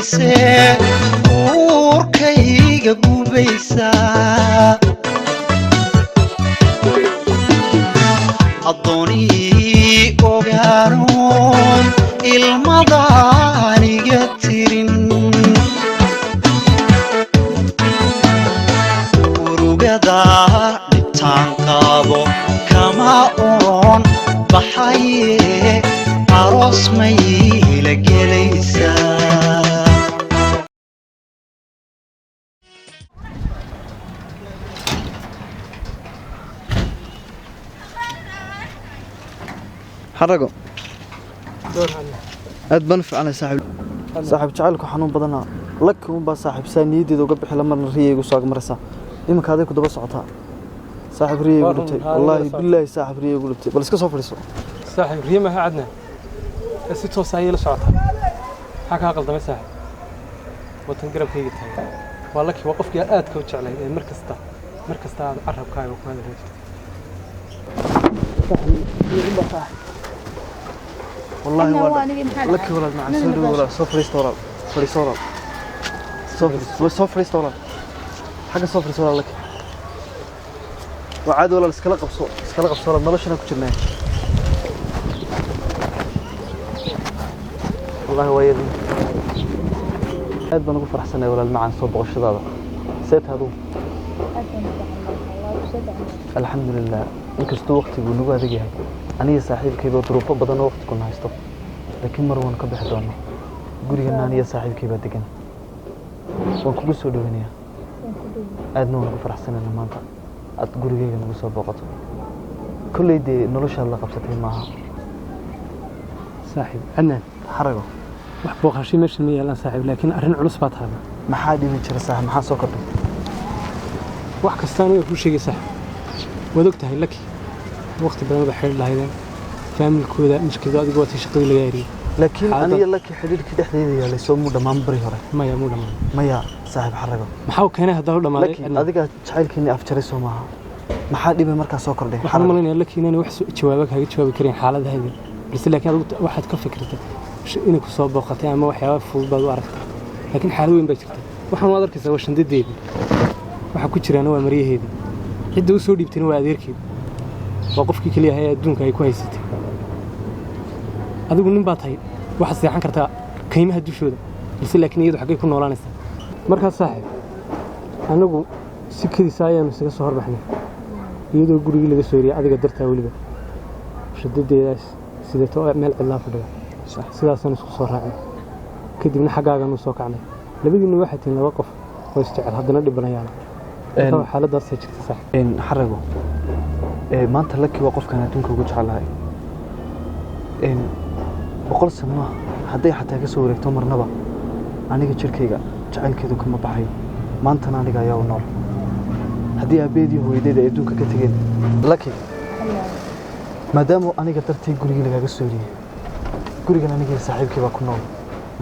قيسة وركي قبوبيسة الضوني أوغارون المضاني قترين ورقدا لتانقابو كما أون بحايه عروس ميلة قليسة حرقوا أدبنف على صاحب جعلك حنون بدنا لك مو صاحب سانيدي دو قبح لما نريه وساق مرسا إما كذا كده بس عطاء صاحب ريه قلت والله بالله صاحب ريه قلت بس كسر فريسو صاحب ريه ما عدنا ستو سايل شعطها حكى قلت ما صاحب وتنقرب هي تاي والله كي وقف يا آد كوتش عليه مركز تا عرب كاي وما ادري صاحب والله لك ولد مع سودو ولا صفر استورال فري استورال صفر استورال حاجه صفر استورال لك وعاد ولا اسكلا قبصو نلشنا كجرنا والله هو يدي aad baan ugu faraxsanahay walaal macaan soo boqoshadaada seet hadu alxamdulillah inkastoo waqtigu nagu adag yahay aniga saaxiibkayba duruufo badan oo waqti ku haysto laakiin mar waan ka bixi doonaa gurigeena aniga saaxiibkayba degan waan kugu soo dhaweynayaa aadna waan ugu faraxsanahay maanta aad gurigeyga nagu soo boqoto kulleydii noloshaad la qabsatay maaha saaxiib anaan xarago wax booqasho meesha ma yeelan saaxiib laakiin arrin culus baad tahay maxaa dhimi jira saaxiib maxaa soo kordhay wax kasta aniga ku sheegay saaxiib wad ogtahay laki waqti badan wada xiriir lahaydeen faamilkooda mushkilada adiga waa shaqadii laga yaariyo laakiin aniga laki xiriirkii dhexdeeda yaalay soo mu dhamaan bari hore maya saaxiib xarago maxaa keenay haddana u dhamaaday adiga jacaylkiina afjaray soo maaha maxaa dhibay markaa soo kordhay waxaan maleynayaa laki inaan wax jawaab kaga jawaabi karin xaaladahayda balse laakiin adigu waxaad ka fikirtay inay ku soo booqatay ama waxyaabo fudud baad u aragtay laakiin xaalad weyn baa jirta waxaan u arkaysaa waa shandadeedii waxa ku jiraana waa maryaheedii cidda u soo dhiibtayna waa adeerkeeda waa qofkii kaliya ahaa adduunka ay ku haysatay adigu nin baa tahay waxaad seexan kartaa kaymaha dushooda balse laakiin iyadu xaggay ku noolaanaysaa markaas saaxiib anagu si kadiisa ayaanu isaga soo horbaxnay iyadoo gurigii laga soo yeriyay adiga dartaa weliba shadadeedaas sideeto meel cidlaa fadhiga sidaasaan isku soo raacay kadibna xaggaagan u soo kacnay labadiina waxay tihiin laba qof oo isjecel haddana dhibanayaan xaaladaasay jirta saaxiib xarago maanta laki waa qofkaan adduunka ugu jecelahay boqol sano hadday xataa ka soo wareegto marnaba aniga jirkayga jacaylkeedu kama baxayo maantana aniga ayaa u nool haddii aabeedii hooyadeeda ay adduunka ka tegeen laki maadaama aniga dartay gurigii lagaaga soo yeriyey gurigan aniga saaxiibkay baa ku nool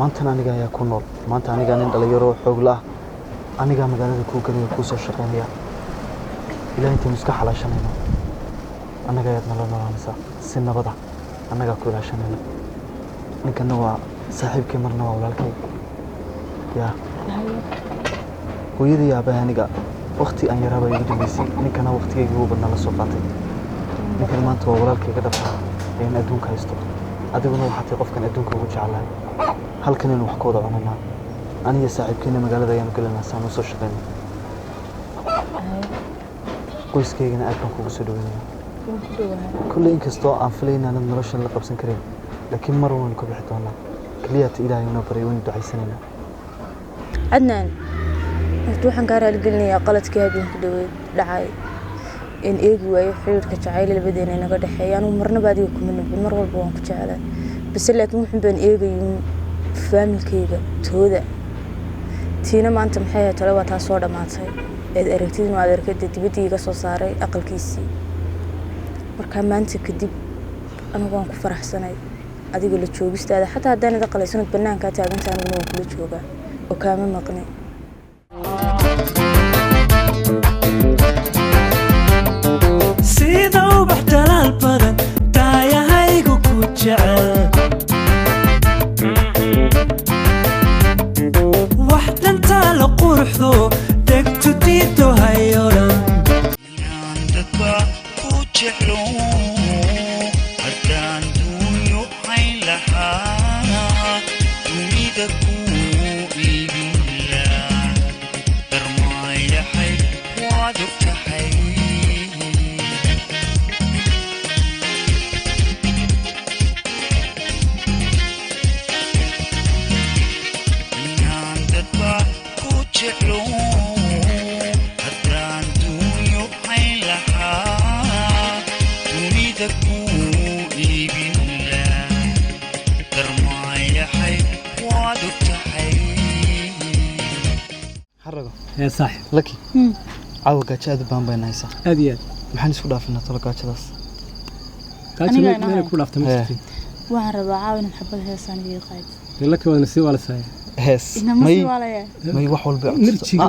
maantana aniga ayaa ku nool maanta aniga nin dhalinyaro xoog la aniga magaalada ku galay ku soo shaqeynaya ilaahay inta iska xalaashanayno anaga ayaad nala noolaanaysaa si nabada anaga ku ilaashanayno ninkana waa saaxiibkay marna waa walaalkay yaa hooyadii aabbahay aniga waqti aan yaraaba igu dambeysay ninkana waqtigayga ugu badnaa la soo qaatay ninkan maanta waa walaalkayga dhabta ee adduunka haysto adiguna waxaad tahay qofkan adduunka ugu jecelahay halkan inuu wax ka wada cunanaa aniga saaxiibkeena magaalada ayaanu gelinaa saan u soo shaqeynay qoyskaygana aad baan kugu soo dhaweynaya kulley inkastoo aan filayna aanad noloshan la qabsan karin laakiin mar waan ka bixi doonaa keliyaata ilaahay inoo baray waynu ducaysanaynaa cadnaan waxaan kaa raaligelinayaa qaladkii habeenku dhaweyd dhacay in eegi waayo xiriirka jacayl labadeena inaga dhexeeya anigu marnaba adiga kuma nabin mar walba waan ku jeclaa base laakiin wuxuun baan eegayin faamilkayga tooda tiina maanta maxay ahayd tole waa taa soo dhammaatay eed aragtidin waa adeerkada dibaddii iga soo saaray aqalkiisii markaa maanta kadib anigu waan ku faraxsanay adiga la joogistaada xataa haddaan ida qalaysanad bannaankaa taagantaa aniguna waan kula joogaa oo kaama maqnay sida ubax dalaal badan daayahaygu ku jecel يا صاحب laki caawa gaajo aad u baan bayna haysaa هذه maxaan isku dhaafinaa talo gaajadaas كاتب ما يكون أفتح مستي waxaan rabaa caawin xabad heesaan iyo qayd لك وأنا سوى على ساي hees inama may sii waalaya may wax walba Nirjiga.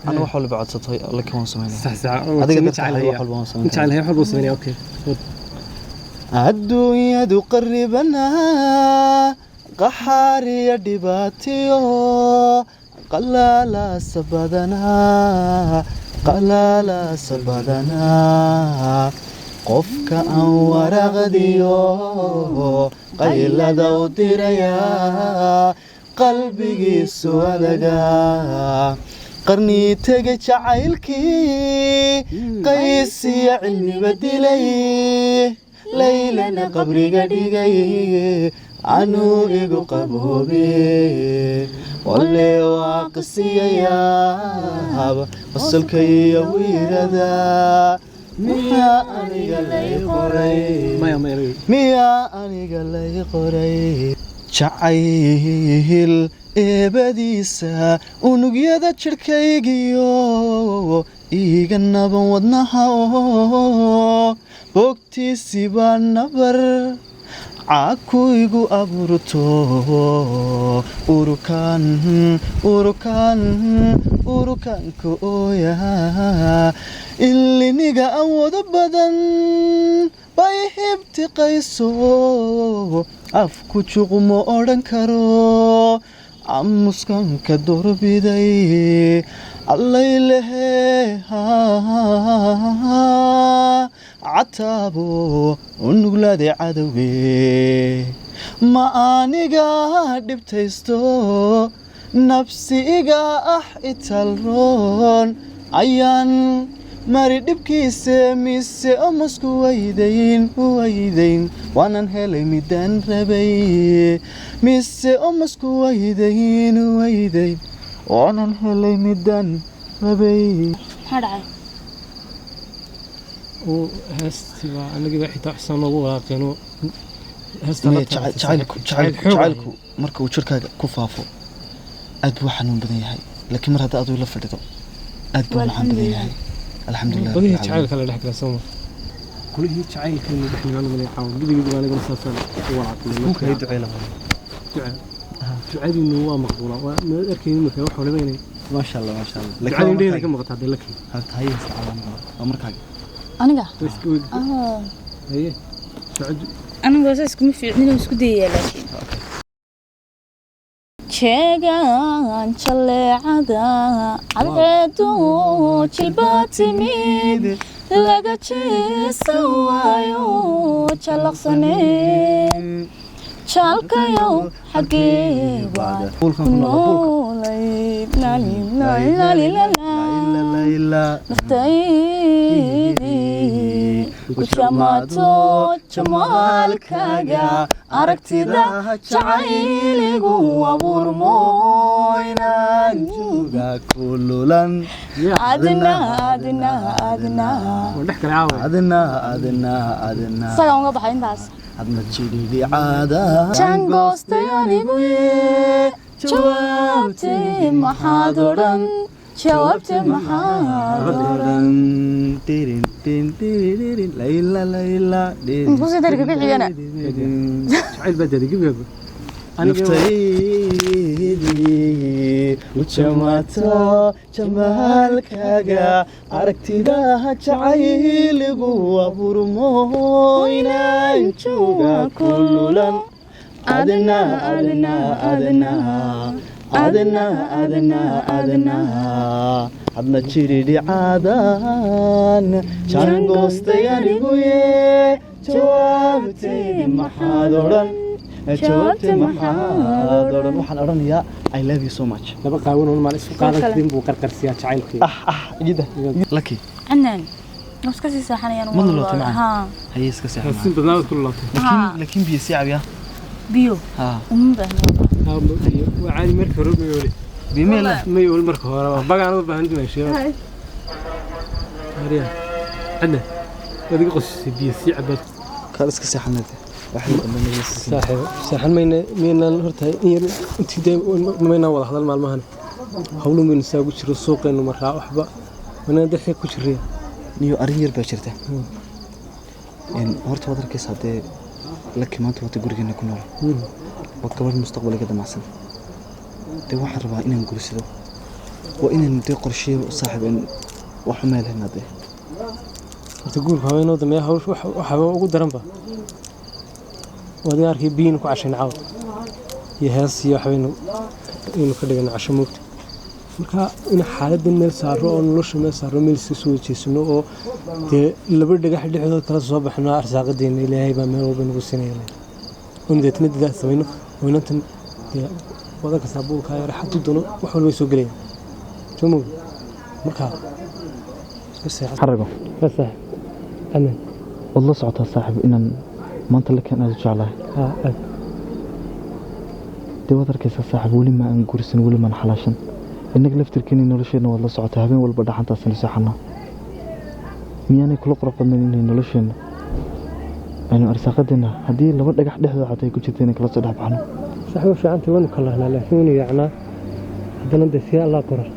ana wax walba codsatay laki waan sameynaa صح صح adiga نج dadka على wax هي walba waan نج sameynaa على هي حب وصلني أوكي adduunyadu qarribanaa qaxaariya dhibaatiyo qalaalaasa badanaa qofka aan waraqdiyo qaylada u dirayaa qalbigiisu adagaa qarnii tega jacaylkii qaysiya cilmiba dilay laylana qabriga dhigay anuu igu qaboobe walle waa qisiyayaaba wasalka iyo wiirada miyaa aniga lay qoray miyaa aniga lay qoray jacayl eebadiisa unugyada jidhkaygiyo iiga naban wadnaha oo bogtiisii baa nabar caakuygu abuurto urukaanka ooya iliniga awoodo badan bay hibtiqayso afku juqmo odhan karo amuskanka durbiday allaylehe cataabo unuglaaday cadowge ma aniga dhibtaysto nafsi iga italroon ayaan mari dhibkiisa mise omasku waydayn waanan helay midaan rabay mise omasku waydayn waanan helay midaan rabay maxaa dhacay وهستي أنا جيت حتى أحسن وواقعنا jacaylku marka uu jirkaaga ku faafo aad buu xanuun badan yahay laakiin mar hadda aad la fadhido aad buu macaan badan yahay alxamdulilah بدي جعل كلا لحق لسوما كل هي جعل كلمة بحنا أنا من يحاول بدي أنا قلنا سافر هو العقل ممكن يدعي له جعل إنه هو مقبول وما أركين إنه في وحول بيني ما شاء الله جعل إنه كم قطع لك هاي سعادة أمرك هاي aniga هي سعد aniga waxa iskuma fiicnina isku dayaya laakiin jeegan jaleecada cadceedu jilbaatimid laga jeesan waayo jalaqsaneen jalkayow xagee baad ku noolay naftaydii ku jamaato jamaalkaaga aragtida jacayligu abuurmo inaan jooga kululan adna saga uga baxay intaas adna jidhiidhi caada jangoostay anigu jawaabtay maxaad odhan jawaabtay maxaad odhan layla muxuu darka bixiyana جعل بدل جيبه naftaydii u jamaato jamaalkaaga aragtidaha jacayligu abuurmo inaan jooga kululan adna jiridhi caadan jangoostay aniguye jawaabtay maxaad odhan waxaan odhanayaa I love you so much لما قاولون ما اسمه قاعد كذي بوكر سيا جعل كذي جدا لكي عنان نفس كسي ساحنيان والله ها هي اسكا ساحن حسين بناود كل الله لكن بي ساعه يا بيو ها وعالي مركب ربي يولي بيميل ما يقول مركب هو بقى انا بهند ماشي مريم عندنا هذيك قص بي ساعه بس كان اسكا ساحن صاحب مين هرتاي انت دايما ما ينوض هذا المال مهن hawlo min saagu jiro suuqeenu maraa waxba wana dadka ku jireen niyo arin yar baa jirta horta wadarkiisa hadee la kimaanta wata gurigeena ku nool waa gabadh mustaqbalka damacsan dee waxaan rabaa inaan guursado waa inaan dee qorsheeyo saaxiib in wax meel heenade inta guurka haweenooda ma waxa ugu daran ba wadi arkay biin ku cashin caaw iyo hees iyo waxaynu inuu ka dhigan casho moogta marka in xaaladda meel saaro oo nolosha meel saaro meel soo jeesano oo dee laba dhagax dhexdooda kala soo baxno arsaaqadeena ilaahay baa meel walba nagu siinayay oo nidaamka didaa samayno oo intan wadanka saabuulka ay raxadu doono wax walba soo galeen tumo marka xarago bas amen والله صعدها صاحب إن ما أنت لك أنا أرجع له دي وتر كيس صاحب ولي ما أنقرسن ولي ما نحلاشن إنك لفتر كني نولشين والله صعدها بين والبدا حتى سنسحنا مياني كل قرب من نولشين يعني أرساقدنا هدي لو بدك أحد هذا حتى يكون شتينك لا تصدق بحنا صاحب في عنتي وين كلنا لكن يعني هذا ندي فيها الله قرر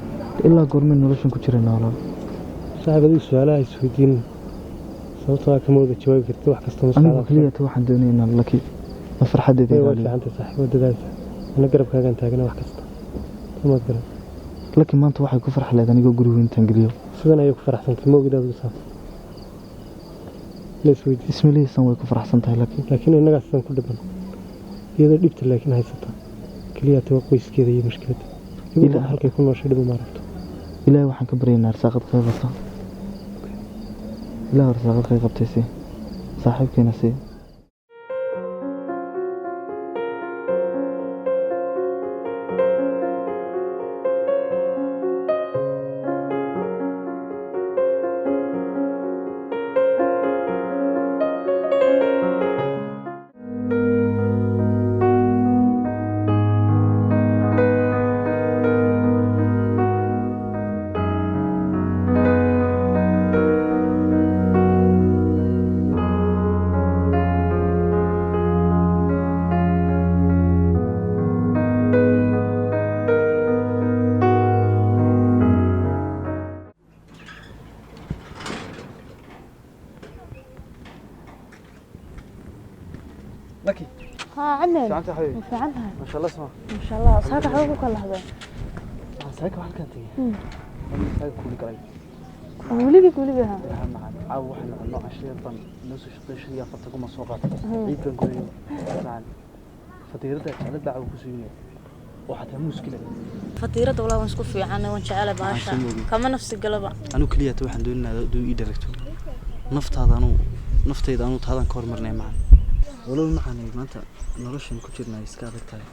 إلا قرر من نولشين كشرنا ولا صاحب هذه السؤال يسويدين sababtoo ka moodo jawaab kartid wax kasta anigu kaliya waxaan doonaynaa laki farxadeeda waa fiicanta saaxiibadadaada ana garabkaagan taagna wax kasta kuma garan laki maanta waxay ku farx leedahay aniga guriga intaan galiyo sidan ayay ku faraxsantay moogidaadu saaf leesweyd ismiliisan way ku faraxsantahay laakiin inaga san ku dhiban iyadoo dhibta laakiin haysata kaliya tawa qoyskeeda iyo mushkilada ila halkay ku nooshay dhib ma rabto ilaahay waxaan ka baryaynaa arsaaqad qaybata لا رزاق غير قبتيسي صاحبك نسي لكي ها عندنا فعنت يا حبيبي فعنتها ما شاء الله اسمع ما شاء الله صاحب حبيبك كل هذا سايك واحد كانت سايك كل قليل ولي ها معنا عاو واحد نوع 20 طن نص شقي شيء فتكم مسوقات عيد بن كوري معنا فطيرتها على دعو كسويه وحتى مشكله فطيرة والله وان سكو فيعنا وان جعله باشا كما نفس القلبه انا كليات waxaan doonaa duu ii diragto naftayda anu taadan ka hormarnay macaan walaal maxaan maanta noloshan ku jirnaa iska adagtahay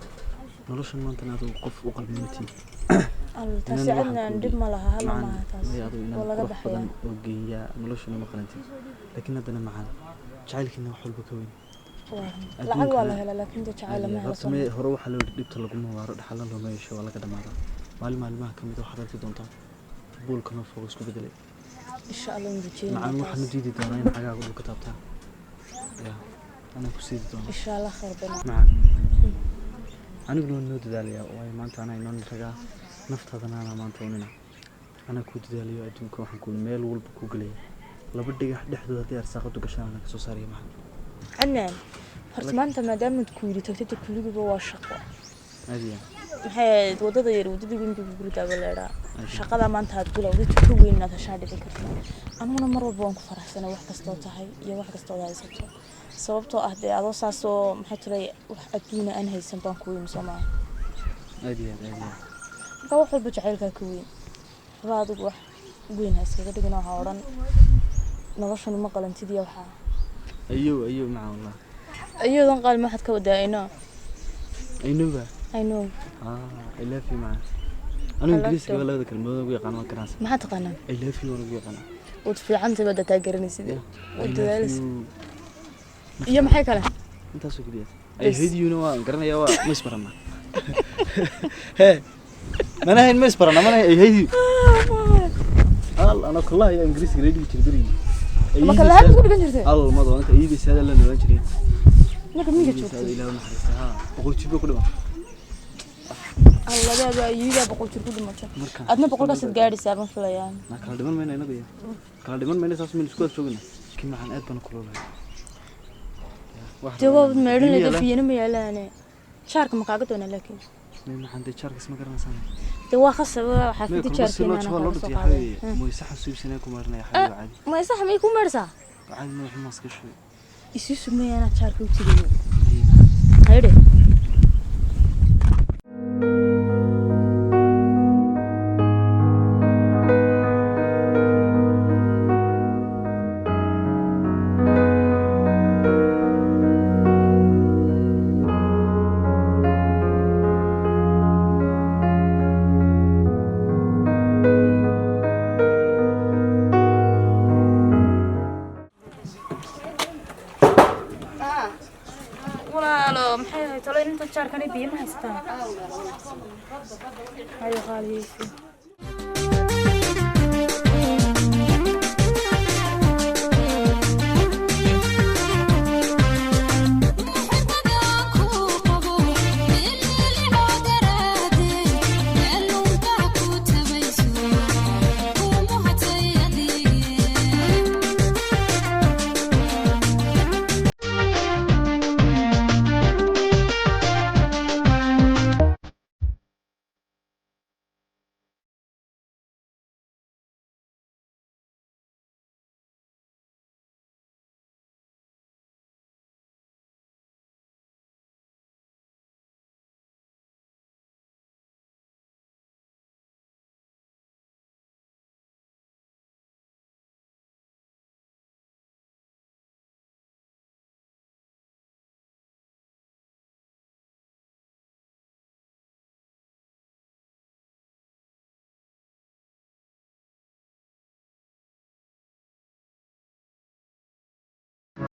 noloshan maanta aad qof u qalbimatiin تساعدنا ندب مالها هلا ما تاس ولا قد حياه وجيا noloshan ma qalantin laakiin hadana macaan jacaylkina wax walba ka weyn lacag wala hela laakiin jacayl ma hela samee hore waxa loo dhibto lagu mawaaro dhaxal loo meesho wala ka dhamaada maalmaha kamid waxa dadka doonta buulkana fooq isku bedelay insha Allah nabijeen macaan waxaan diidi doonaa in xagaaga uu ka taabtaa أنا كسيد دون إن شاء الله خير بنا معك أنا بنقول نود داليا وهي ما أنت أنا إنه نرجع نفط هذا أنا ما أنتوننا أنا كود داليا أدوك وحن كل ميل والبكو قليل لا بدي أحد هذا أرساقته كشان أنا كسوساري معه عنان هرت ما أنت ما دام تكولي تكتب كولي بوا الشقة هذه هاي وده غير وده بين بيقولوا تقول شقة ما أنت هتقول وده تكوي إنها تشاهد فيك أنا مرة بوانك فرح سنة واحد استوت هاي يا واحد استوت هاي سبته sababtoo ah de adoo saasoo maxay tiray wax adduuna aan haysan baan ku weyn Soomaaliya ka wax walba jacaylka ku weyn raadu wax weyn hayska dhigana waxa oran noloshan ma qalantidii waxa ayo ma wallah ayodan qaal ma xad ka wadaayna aynuba I love you ma أنا إنجليزي ولا هذا كلمة ولا يقان ما كناس ما تقنا I love you ولا يقان وفي عنتي بدأ تاجرني سيدي ودلالس يا محيك له أنت سوق ديت أي فيديو نوا قرنا يا مسبرنا هي ما أنا هين مسبرنا ما أنا أي فيديو أنا كلها يا إنجليزي جريدي تجري ما كلها تقول بنجرتي الله ما ضوء أنت أي بس هذا اللي نبغى لكن مين جتشوف إلى ما حرستها أقول تشوفه كله الله بابا يجي بقول شو كل ماتش أدنى بقول بس تقاري سابن فلان ما كان دمان مين أنا بيا كان دمان مين أساس من سكوت شغلنا كم عن أدبنا كلنا جواب ميرن اللي فينا ميلانه شارك مقاعد وانا لكن ما عندي شارك اسمه قرنا سنة جوا خاصة حفيد شاركين أنا والله بدي حبي مو يصح السوي سنة كمرنا يا حبيبي عادي ما يصح ما يكون مرسى عادي ما يحب ماسك شوي يسوس مي أنا شارك وتجي هيدا walaalo maxay tahay talo inta jaarkani biyo ma haystaan ayo qaaliyeysay